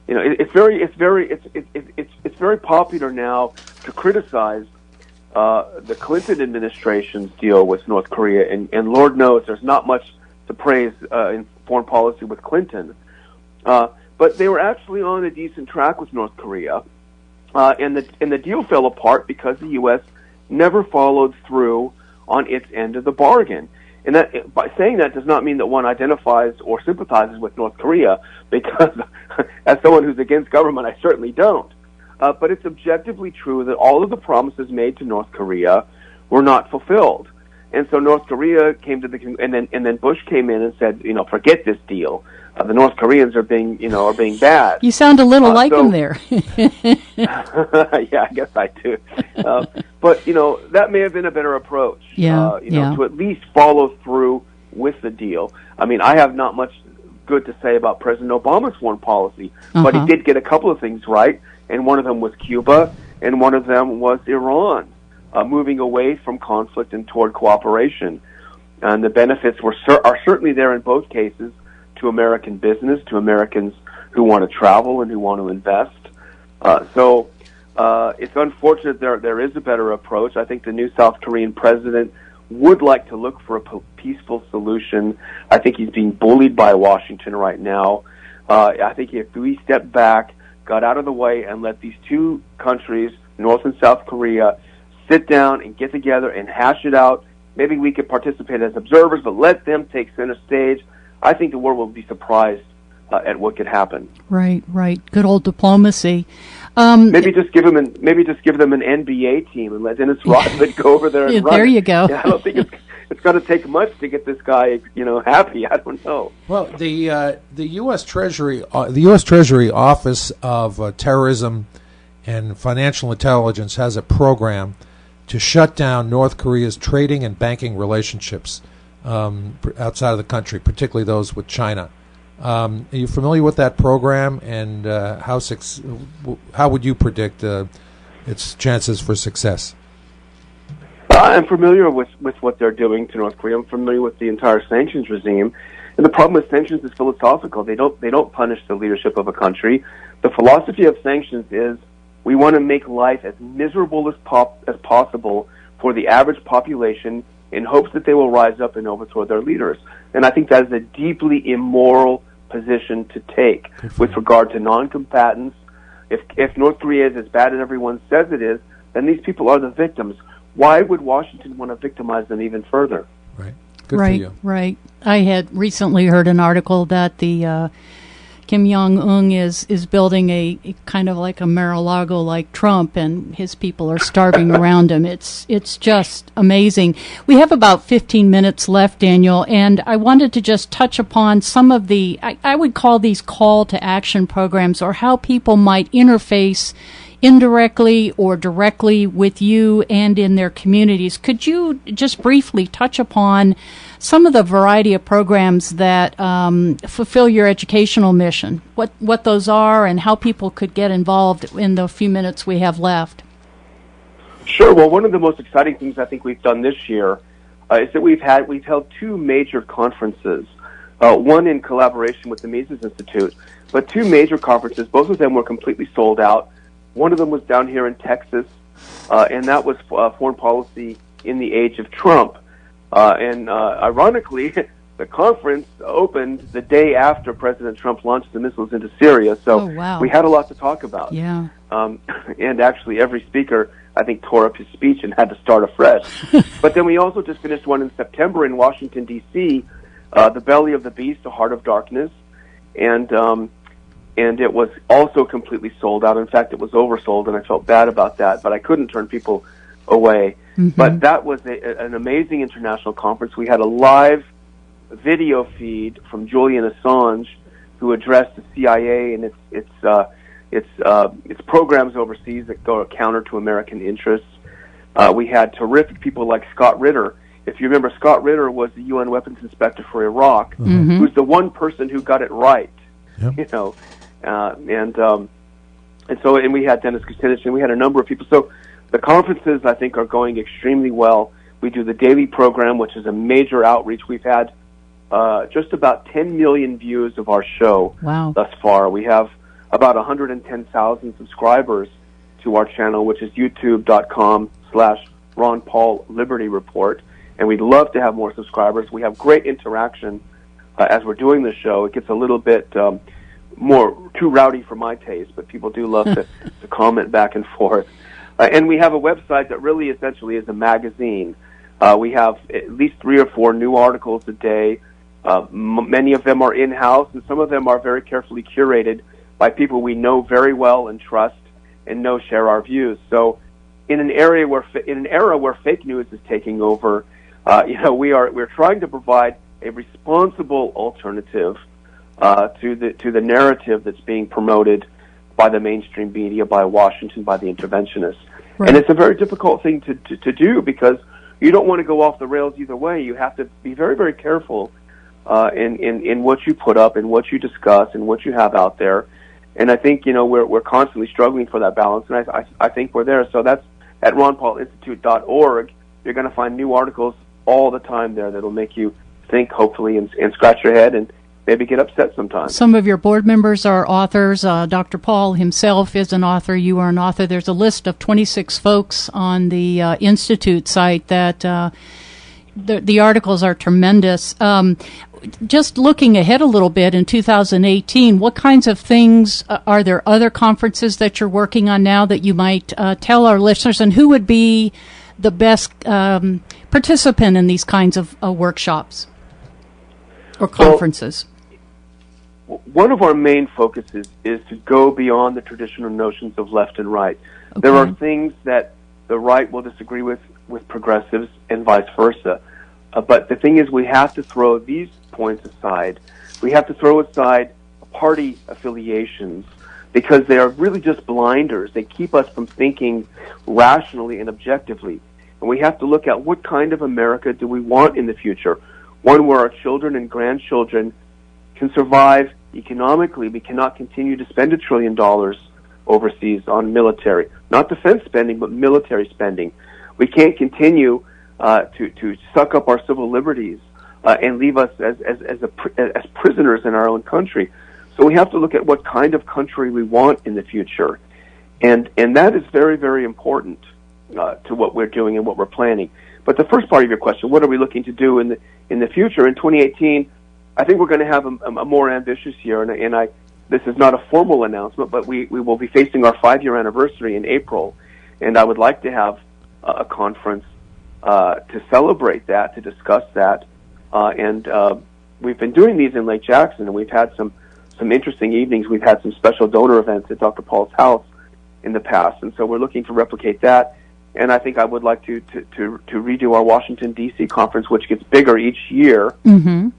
it's very popular now to criticize the Clinton administration's deal with North Korea, and Lord knows there's not much to praise in foreign policy with Clinton. But they were actually on a decent track with North Korea, and the deal fell apart because the U.S. never followed through on its end of the bargain. And that, by saying that, does not mean that one identifies or sympathizes with North Korea, because as someone who's against government, I certainly don't. But it's objectively true that all of the promises made to North Korea were not fulfilled. And so North Korea came to and then Bush came in and said, forget this deal. The North Koreans are being bad. You sound a little like him there. Yeah, I guess I do. But that may have been a better approach. To at least follow through with the deal. I mean, I have not much good to say about President Obama's foreign policy, but he did get a couple of things right, and one of them was Cuba, and one of them was Iran, moving away from conflict and toward cooperation. And the benefits are certainly there in both cases, to American business, to Americans who want to travel and who want to invest. So it's unfortunate there is a better approach. I think the new South Korean president would like to look for a peaceful solution. I think he's being bullied by Washington right now. I think if we step back, got out of the way, and let these two countries, North and South Korea, sit down and get together and hash it out, maybe we could participate as observers, but let them take center stage. I think the world will be surprised at what could happen. Right. Good old diplomacy. Maybe just give them an NBA team and let Dennis Rodman go over there and run. There you go. I don't think it's going to take much to get this guy, happy. I don't know. Well, the U.S. Treasury Office of Terrorism and Financial Intelligence has a program to shut down North Korea's trading and banking relationships outside of the country, particularly those with China. Are you familiar with that program, and how would you predict its chances for success? I'm familiar with what they're doing to North Korea. I'm familiar with the entire sanctions regime, and the problem with sanctions is philosophical. They don't punish the leadership of a country. The philosophy of sanctions is we want to make life as miserable as possible for the average population, in hopes that they will rise up and overthrow their leaders. And I think that is a deeply immoral position to take with regard to non-combatants. If North Korea is as bad as everyone says it is, then these people are the victims. Why would Washington want to victimize them even further? Right. Good for you. Right. I had recently heard an article that the Kim Jong-un is building a kind of like a Mar-a-Lago like Trump, and his people are starving around him. It's just amazing. We have about 15 minutes left, Daniel, and I wanted to just touch upon some of the, I would call these call to action programs, or how people might interface indirectly or directly with you and in their communities. Could you just briefly touch upon some of the variety of programs that fulfill your educational mission, what those are, and how people could get involved in the few minutes we have left? Sure. Well, one of the most exciting things I think we've done this year is that we've held two major conferences, one in collaboration with the Mises Institute, but two major conferences. Both of them were completely sold out. One of them was down here in Texas, and that was Foreign Policy in the Age of Trump. And ironically, the conference opened the day after President Trump launched the missiles into Syria. So we had a lot to talk about. Yeah. And actually, every speaker, I think, tore up his speech and had to start afresh. But then we also just finished one in September in Washington, D.C., The Belly of the Beast, The Heart of Darkness. And it was also completely sold out. In fact, it was oversold, and I felt bad about that, but I couldn't turn people away. Mm-hmm. But that was an amazing international conference. We had a live video feed from Julian Assange, who addressed the CIA and its programs overseas that go counter to American interests. We had terrific people like Scott Ritter. If you remember, Scott Ritter was the UN weapons inspector for Iraq, Mm-hmm. who's the one person who got it right. Yep. And we had Dennis Kucinich, and we had a number of people. So the conferences, I think, are going extremely well. We do the daily program, which is a major outreach. We've had just about 10 million views of our show thus far. We have about 110,000 subscribers to our channel, which is youtube.com/Foreign Ron Paul Liberty Report, and we'd love to have more subscribers. We have great interaction as we're doing the show. It gets a little bit more too rowdy for my taste, but people do love to comment back and forth. And we have a website that really essentially is a magazine. We have at least 3 or 4 new articles a day. Many of them are in-house, and some of them are very carefully curated by people we know very well and trust and know share our views. So in an era where fake news is taking over, we're trying to provide a responsible alternative to the narrative that's being promoted by the mainstream media, by Washington, by the interventionists. Right. And it's a very difficult thing to do, because you don't want to go off the rails either way. You have to be very, very careful in what you put up and what you discuss and what you have out there. And I think, we're constantly struggling for that balance, and I think we're there. So that's at ronpaulinstitute.org. You're going to find new articles all the time there that'll make you think, hopefully, and scratch your head and maybe get upset sometimes. Some of your board members are authors. Dr. Paul himself is an author. You are an author. There's a list of 26 folks on the Institute site that the articles are tremendous. Just looking ahead a little bit in 2018, what kinds of things are there other conferences that you're working on now that you might tell our listeners, and who would be the best participant in these kinds of workshops or conferences? One of our main focuses is to go beyond the traditional notions of left and right. Okay. There are things that the right will disagree with progressives and vice versa. But the thing is, we have to throw these points aside. We have to throw aside party affiliations, because they are really just blinders. They keep us from thinking rationally and objectively. And we have to look at what kind of America do we want in the future. One where our children and grandchildren can survive economically. We cannot continue to spend $1 trillion overseas on military. Not defense spending, but military spending. We can't continue to suck up our civil liberties and leave us as prisoners in our own country. So we have to look at what kind of country we want in the future. And that is very, very important to what we're doing and what we're planning. But the first part of your question, what are we looking to do in the future? In 2018, I think we're going to have a more ambitious year, and this is not a formal announcement, but we will be facing our 5-year anniversary in April, and I would like to have a conference to celebrate that, to discuss that, and we've been doing these in Lake Jackson, and we've had some interesting evenings. We've had some special donor events at Dr. Paul's house in the past, and so we're looking to replicate that. And I think I would like to redo our Washington, D.C. conference, which gets bigger each year. Mm-hmm.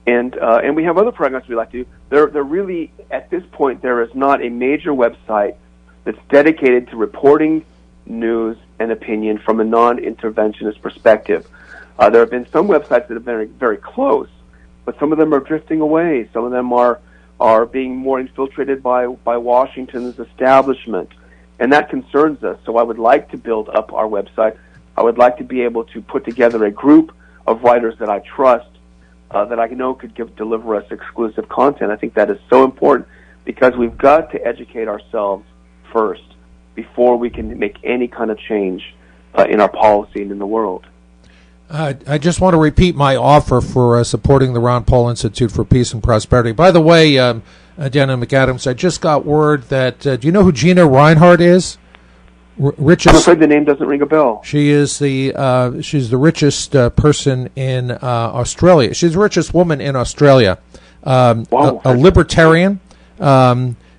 And we have other programs we like to do. There really, at this point, there is not a major website that's dedicated to reporting news and opinion from a non-interventionist perspective. There have been some websites that have been very, very close, but some of them are drifting away. Some of them are being more infiltrated by Washington's establishment. And that concerns us. So I would like to build up our website. I would like to be able to put together a group of writers that I trust, that I know could deliver us exclusive content. I think that is so important, because we've got to educate ourselves first before we can make any kind of change in our policy and in the world. I just want to repeat my offer for supporting the Ron Paul Institute for Peace and Prosperity. By the way, Deanna Mcadams, I just got word that, do you know who Gina Reinhardt is? Richest. I'm afraid the name doesn't ring a bell. She is she's the richest person in Australia. She's the richest woman in Australia. Wow. A libertarian.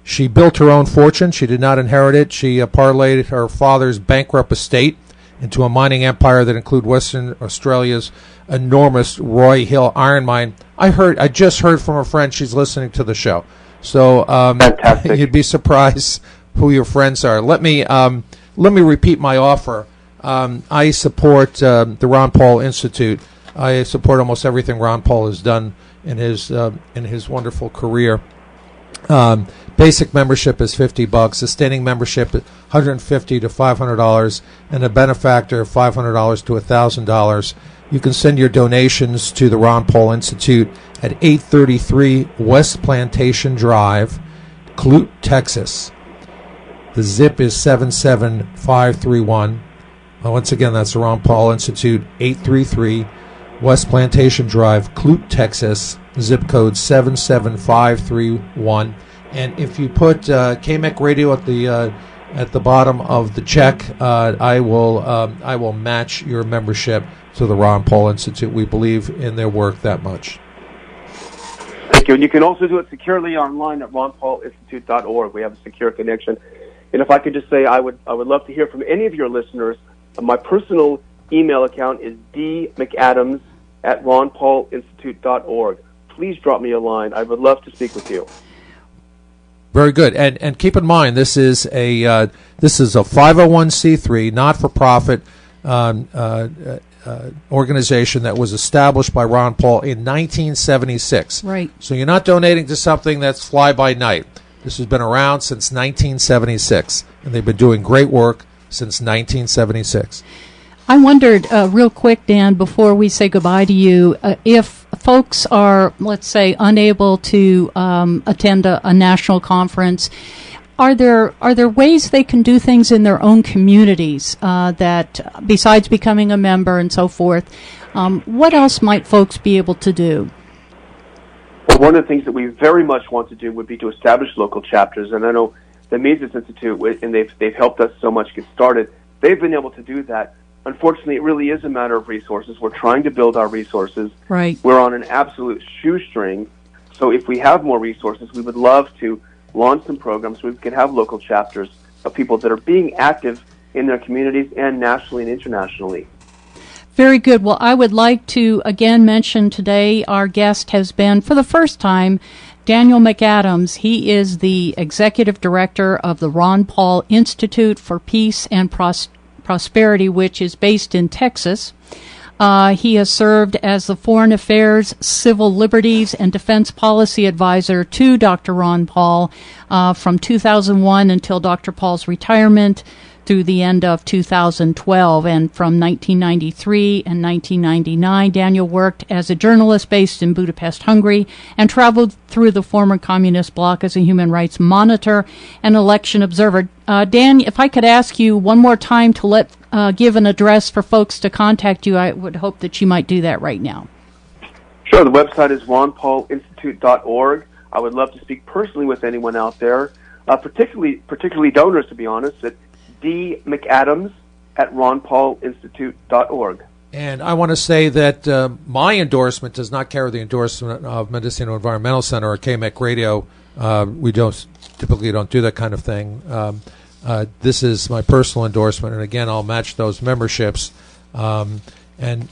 She built her own fortune. She did not inherit it. She parlayed her father's bankrupt estate into a mining empire that included Western Australia's enormous Roy Hill iron mine. I just heard from a friend she's listening to the show. So fantastic. You'd be surprised who your friends are. Let me repeat my offer. I support the Ron Paul Institute. I support almost everything Ron Paul has done in his wonderful career. Basic membership is $50. Sustaining membership is $150 to $500, and a benefactor of $500 to $1,000. You can send your donations to the Ron Paul Institute at 833 West Plantation Drive, Clute, Texas. The zip is 77531. Once again, that's the Ron Paul Institute, 833 West Plantation Drive, Clute, Texas, zip code 77531. And if you put KMEC Radio at the bottom of the check, I will match your membership to the Ron Paul Institute. We believe in their work that much. Thank you. And you can also do it securely online at ronpaulinstitute.org. We have a secure connection. And if I could just say, I would love to hear from any of your listeners. My personal email account is dmcadams@ronpaulinstitute.org. Please drop me a line. I would love to speak with you. Very good, and keep in mind this is a 501c3 not-for-profit organization that was established by Ron Paul in 1976. Right. So you're not donating to something that's fly by night. This has been around since 1976, and they've been doing great work since 1976. I wondered, real quick, Dan, before we say goodbye to you, if folks are, let's say, unable to attend a national conference, are there ways they can do things in their own communities that, besides becoming a member and so forth, what else might folks be able to do? Well, one of the things that we very much want to do would be to establish local chapters, and I know the Mises Institute, and they've helped us so much get started. They've been able to do that. Unfortunately, it really is a matter of resources. We're trying to build our resources. Right. We're on an absolute shoestring. So if we have more resources, we would love to launch some programs so we can have local chapters of people that are being active in their communities and nationally and internationally. Very good. Well, I would like to again mention today our guest has been, for the first time, Daniel Mcadams. He is the executive director of the Ron Paul Institute for Peace and Prosperity, which is based in Texas. He has served as the Foreign Affairs, Civil Liberties, and Defense Policy Advisor to Dr. Ron Paul from 2001 until Dr. Paul's retirement through the end of 2012. And from 1993 and 1999, Daniel worked as a journalist based in Budapest, Hungary, and traveled through the former communist bloc as a human rights monitor and election observer. Dan, if I could ask you one more time to give an address for folks to contact you, I would hope that you might do that right now. Sure. The website is ronpaulinstitute.org. I would love to speak personally with anyone out there, particularly donors, to be honest, at dmcadams@ronpaulinstitute.org. And I want to say that my endorsement does not carry the endorsement of Mendocino Environmental Center or KMEC Radio. We typically don't do that kind of thing. This is my personal endorsement, and again, I'll match those memberships. And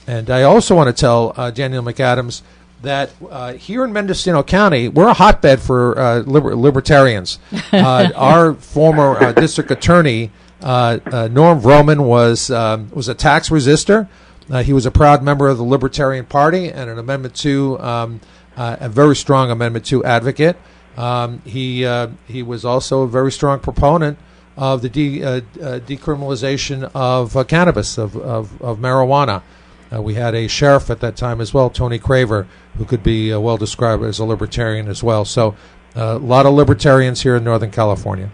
I also want to tell Daniel Mcadams that here in Mendocino County, we're a hotbed for libertarians. Our former district attorney, Norm Vroman, was a tax resistor. He was a proud member of the Libertarian Party and an Amendment 2, a very strong Amendment 2 advocate. He was also a very strong proponent of the decriminalization of cannabis, of marijuana. We had a sheriff at that time as well, Tony Craver, who could be well described as a libertarian as well. So a lot of libertarians here in Northern California.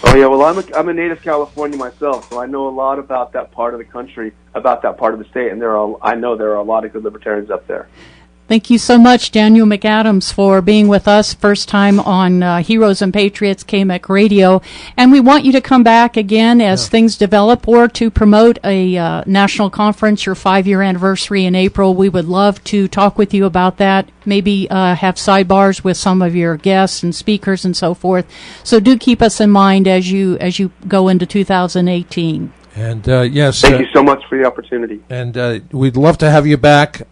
Oh, yeah, well, I'm a native Californian myself, so I know a lot about that part of the country, about that part of the state, and I know there are a lot of good libertarians up there. Thank you so much, Daniel Mcadams, for being with us first time on Heroes and Patriots KMEC Radio. And we want you to come back again as things develop, or to promote a national conference, your 5-year anniversary in April. We would love to talk with you about that, maybe have sidebars with some of your guests and speakers and so forth. So do keep us in mind as you go into 2018. And yes. Thank you so much for the opportunity. And we'd love to have you back.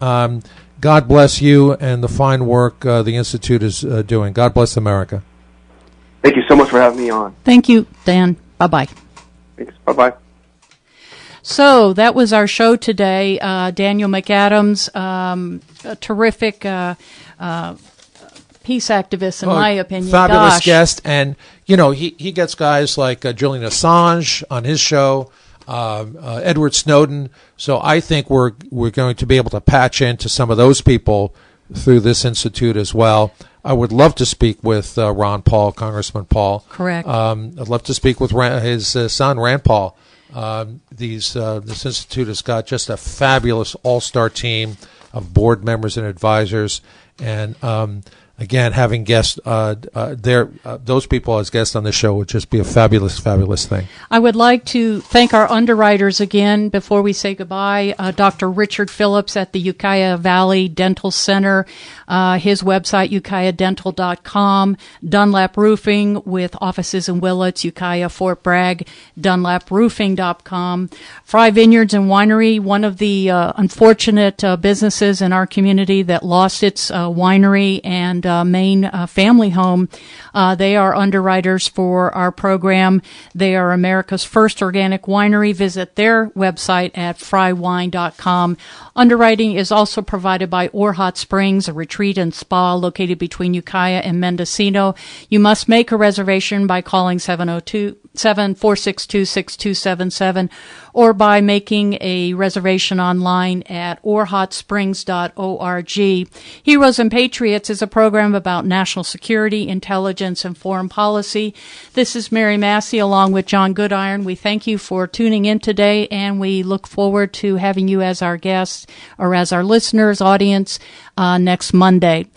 God bless you and the fine work the Institute is doing. God bless America. Thank you so much for having me on. Thank you, Dan. Bye-bye. Thanks. Bye-bye. So that was our show today. Daniel Mcadams, a terrific peace activist, in my opinion. Fabulous guest. And, he gets guys like Julian Assange on his show. Edward Snowden. So I think we're going to be able to patch into some of those people through this institute as well. I would love to speak with Ron Paul, Congressman Paul. Correct. I'd love to speak with his son, Rand Paul. This institute has got just a fabulous all-star team of board members and advisors, and again, having guests those people as guests on the show would just be a fabulous, fabulous thing. I would like to thank our underwriters again before we say goodbye. Dr. Richard Phillips at the Ukiah Valley Dental Center, his website, ukiahdental.com. Dunlap Roofing with offices in Willits, Ukiah, Fort Bragg, dunlaproofing.com. Fry Vineyards and Winery, one of the unfortunate businesses in our community that lost its winery and main family home. They are underwriters for our program. They are America's first organic winery. Visit their website at frywine.com. Underwriting is also provided by Ore Hot Springs, a retreat and spa located between Ukiah and Mendocino. You must make a reservation by calling 702-462-6277 or by making a reservation online at orehotsprings.org. Heroes and Patriots is a program about national security, intelligence, and foreign policy. This is Mary Massey along with John Goodiron. We thank you for tuning in today, and we look forward to having you as our guests or as our listeners, audience, next Monday.